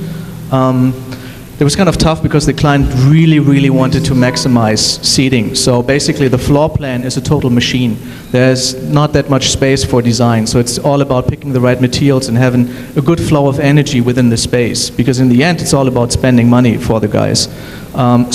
It was kind of tough because the client really wanted to maximize seating. So basically the floor plan is a total machine. There's not that much space for design. So it's all about picking the right materials and having a good flow of energy within the space. Because in the end, it's all about spending money for the guys.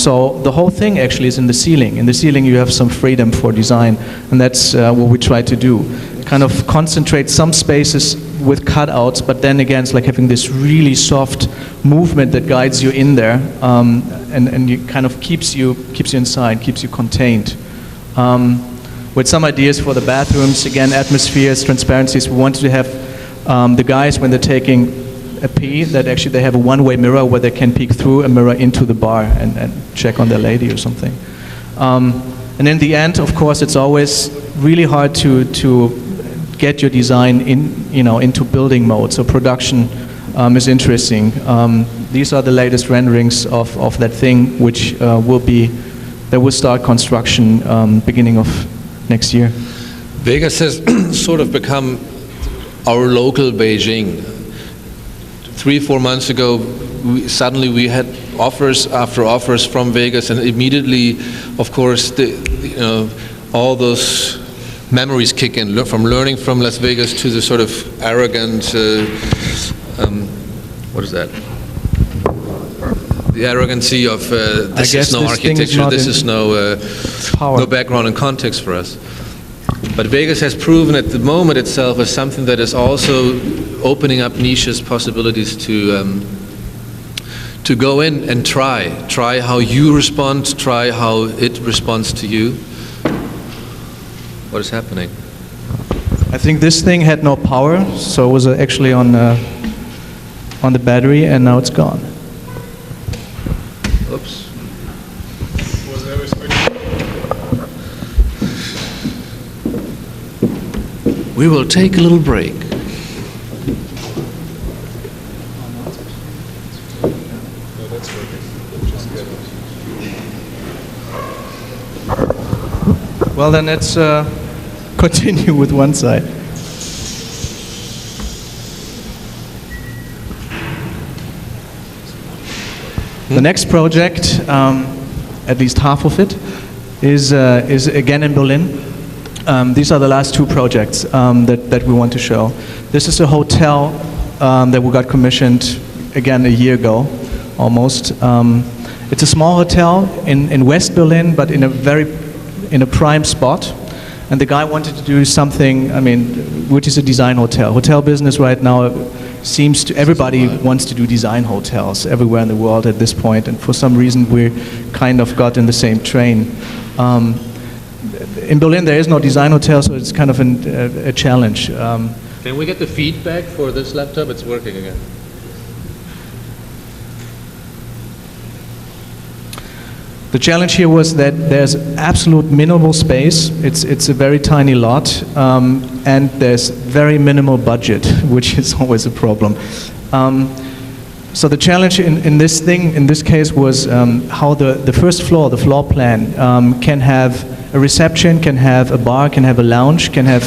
So the whole thing actually is in the ceiling. In the ceiling, you have some freedom for design. And that's what we try to do. Kind of concentrate some spaces with cutouts, but then again, it's like having this really soft movement that guides you in there, and you kind of keeps you inside, keeps you contained. With some ideas for the bathrooms, again, atmospheres, transparencies. We wanted to have the guys, when they're taking a pee, that actually they have a one-way mirror where they can peek through a mirror into the bar and check on their lady or something. And in the end, of course, it's always really hard to get your design into building mode. So production is interesting. These are the latest renderings of that thing, which will start construction beginning of next year. Vegas has sort of become our local Beijing. 3-4 months ago, suddenly we had offers after offers from Vegas, and immediately, of course, all those memories kick in, from learning from Las Vegas to the sort of arrogant, what is that? The arrogancy of this is no architecture, this is no background and context for us. But Vegas has proven at the moment itself as something that is also opening up niches, possibilities to go in and try how you respond, try how it responds to you. What is happening? I think this thing had no power, so it was actually on the battery, and now it's gone. Oops. We will take a little break. Well, then let's continue with one side. The next project, at least half of it, is again in Berlin. These are the last two projects that we want to show. This is a hotel that we got commissioned again a year ago, almost. It's a small hotel in West Berlin, but in a prime spot. And the guy wanted to do something, which is a design hotel. Hotel business right now seems to, everybody wants to do design hotels everywhere in the world at this point, and for some reason we kind of got in the same train. In Berlin there is no design hotel, so it's kind of a challenge. Can we get the feedback for this laptop? It's working again. The challenge here was that there's absolute minimal space. It's a very tiny lot, and there's very minimal budget, which is always a problem. So the challenge in this case was how the first floor, the floor plan, can have a reception, can have a bar, can have a lounge, can have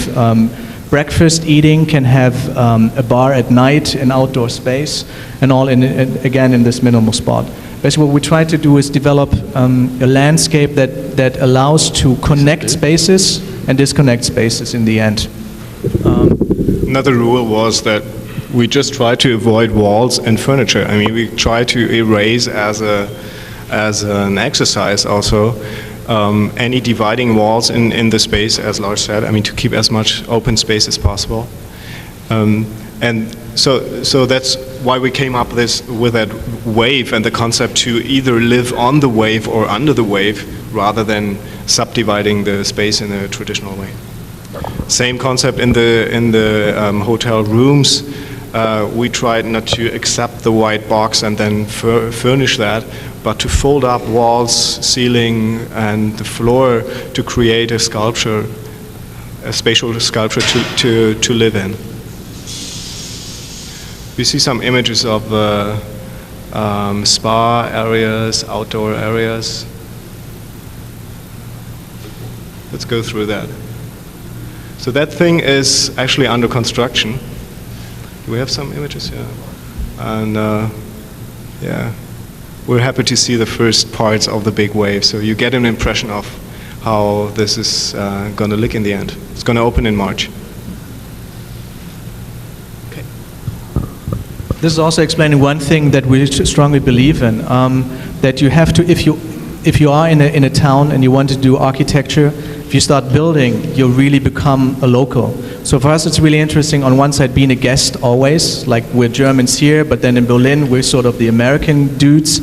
breakfast eating, can have a bar at night, an outdoor space, and all again in this minimal spot. Basically what we try to do is develop a landscape that allows to connect spaces and disconnect spaces in the end. Another rule was that we just try to avoid walls and furniture. I mean, we try to erase as an exercise also any dividing walls in the space, as Lars said. I mean, to keep as much open space as possible. And so that's why we came up with that wave and the concept to either live on the wave or under the wave rather than subdividing the space in a traditional way. Same concept in the hotel rooms. We tried not to accept the white box and then furnish that, but to fold up walls, ceiling, and the floor to create a sculpture, a spatial sculpture to live in. We see some images of spa areas, outdoor areas. Let's go through that. So that thing is actually under construction. Do we have some images here? And yeah, we're happy to see the first parts of the big wave. So you get an impression of how this is going to look in the end. It's going to open in March. This is also explaining one thing that we strongly believe in, that you have to, if you are in a town and you want to do architecture, if you start building, you really become a local. So for us it's really interesting on one side being a guest always, like we're Germans here, but then in Berlin we're sort of the American dudes.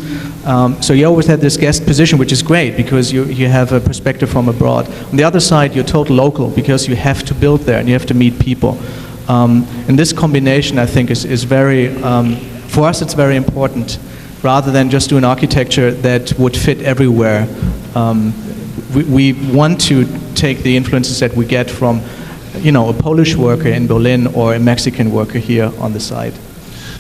So you always have this guest position, which is great because you have a perspective from abroad. On the other side you're total local because you have to build there and you have to meet people. And this combination, I think, is very, for us it's very important, rather than just do an architecture that would fit everywhere. We want to take the influences that we get from, a Polish worker in Berlin or a Mexican worker here on the site.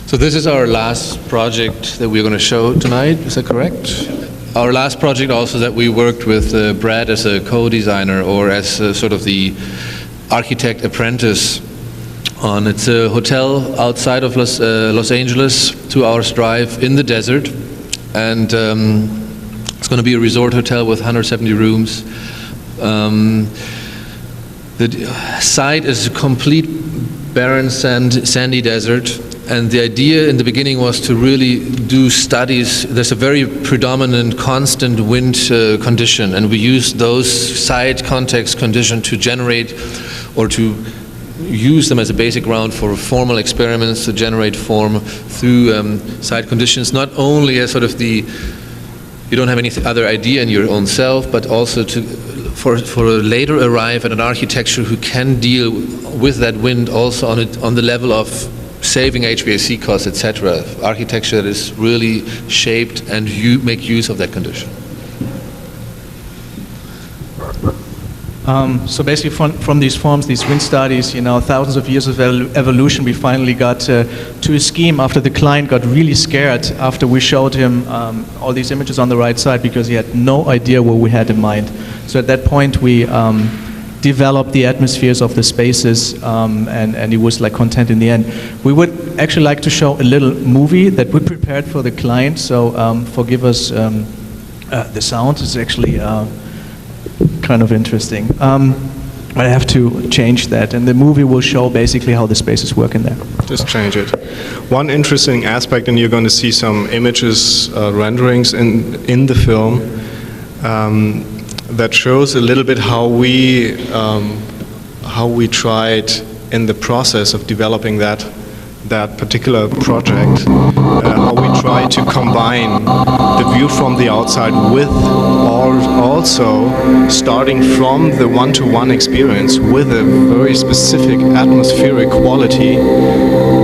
So this is our last project that we're going to show tonight, is that correct? Our last project also that we worked with Brad as a co-designer or as sort of the architect apprentice on. It's a hotel outside of Los Angeles, 2 hours drive in the desert, and it's going to be a resort hotel with 170 rooms. The site is a complete barren sandy desert, and the idea in the beginning was to really do studies. There's a very predominant constant wind condition, and we use those site context conditions to generate or to use them as a basic ground for formal experiments to generate form through site conditions, not only as sort of you don't have any other idea in your own self, but also for later arrive at an architecture who can deal with that wind also on the level of saving HVAC costs, etc. Architecture that is really shaped and you make use of that condition. So basically from these forms, these wind studies, thousands of years of evolution, we finally got to a scheme after the client got really scared after we showed him all these images on the right side because he had no idea what we had in mind. So at that point we developed the atmospheres of the spaces and he was like content in the end. We would actually like to show a little movie that we prepared for the client, so forgive us the sound is actually kind of interesting. I have to change that, and the movie will show basically how the spaces work in there. Just change it. One interesting aspect, and you're going to see some images, renderings in the film, that shows a little bit how we tried in the process of developing that that particular project, how we try to combine the view from the outside with also starting from the one-to-one experience with a very specific atmospheric quality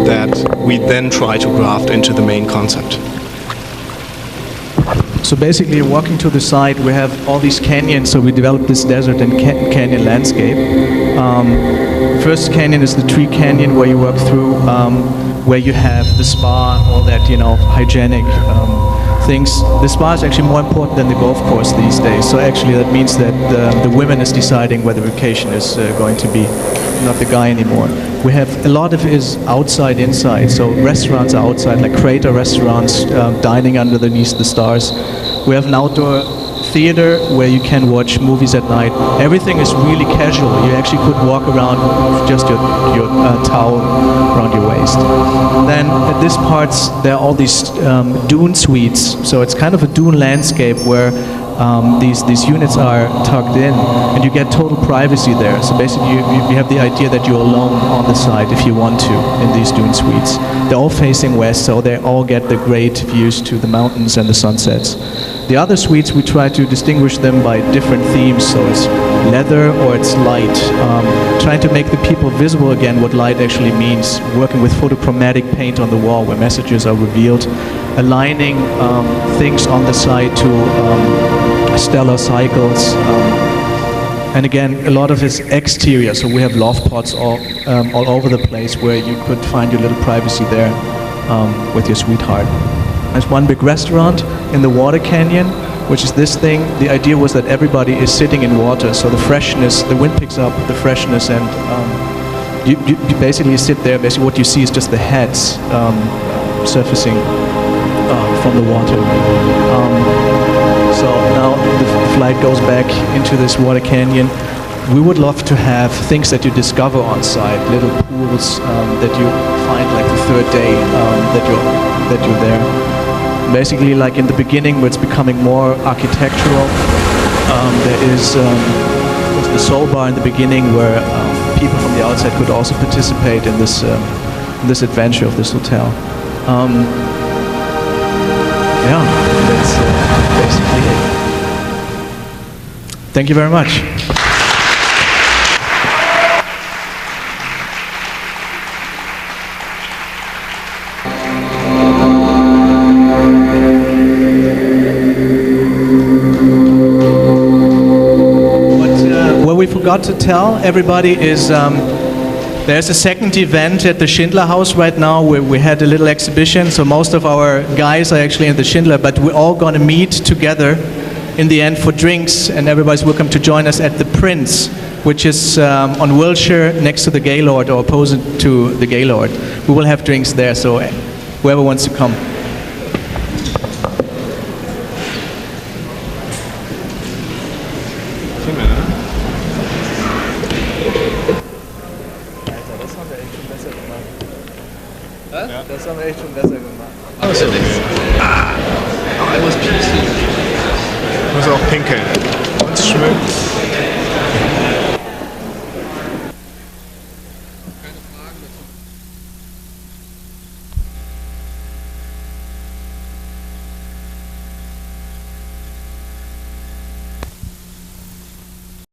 that we then try to graft into the main concept. So basically, walking to the side, we have all these canyons, so we developed this desert and canyon landscape. First canyon is the tree canyon, where you walk through, where you have the spa, all that, hygienic things. The spa is actually more important than the golf course these days, so actually that means that the women is deciding where the vacation is going to be, not the guy anymore. We have a lot of it is outside, inside, so restaurants are outside, like crater restaurants, dining underneath the stars. We have an outdoor theater where you can watch movies at night. Everything is really casual. You actually could walk around with just your towel around your waist. Then at this parts, there are all these dune suites. So it's kind of a dune landscape where these units are tucked in, and you get total privacy there. So basically, you have the idea that you're alone on the side if you want to in these dune suites. They're all facing west, so they all get the great views to the mountains and the sunsets. The other suites, we try to distinguish them by different themes, so it's leather or it's light. Trying to make the people visible again what light actually means, working with photochromatic paint on the wall where messages are revealed, aligning things on the side to stellar cycles. And again, a lot of it's exterior, so we have loft pods all over the place where you could find your little privacy there with your sweetheart. There's one big restaurant in the water canyon, which is this thing. The idea was that everybody is sitting in water, so the freshness, the wind picks up the freshness, and you basically sit there. Basically what you see is just the heads surfacing from the water. So now the flight goes back into this water canyon. We would love to have things that you discover on site, little pools that you find like the third day that you're there. Basically, like in the beginning, where it's becoming more architectural, there is the soul bar in the beginning, where people from the outside could also participate in this adventure of this hotel. Yeah, that's basically it. Thank you very much. What we forgot to tell everybody is there's a second event at the Schindler House right now where we had a little exhibition. So most of our guys are actually in the Schindler, but we're all going to meet together in the end for drinks, and everybody's welcome to join us at the Prince, which is on Wilshire next to the Gaylord, or opposite to the Gaylord. We will have drinks there, so whoever wants to come. Das haben wir echt schon besser gemacht. Aber ist ja nichts. Aber I was PC. Ich muss auch pinkeln. Und schwimmen. Keine Fragen dazu.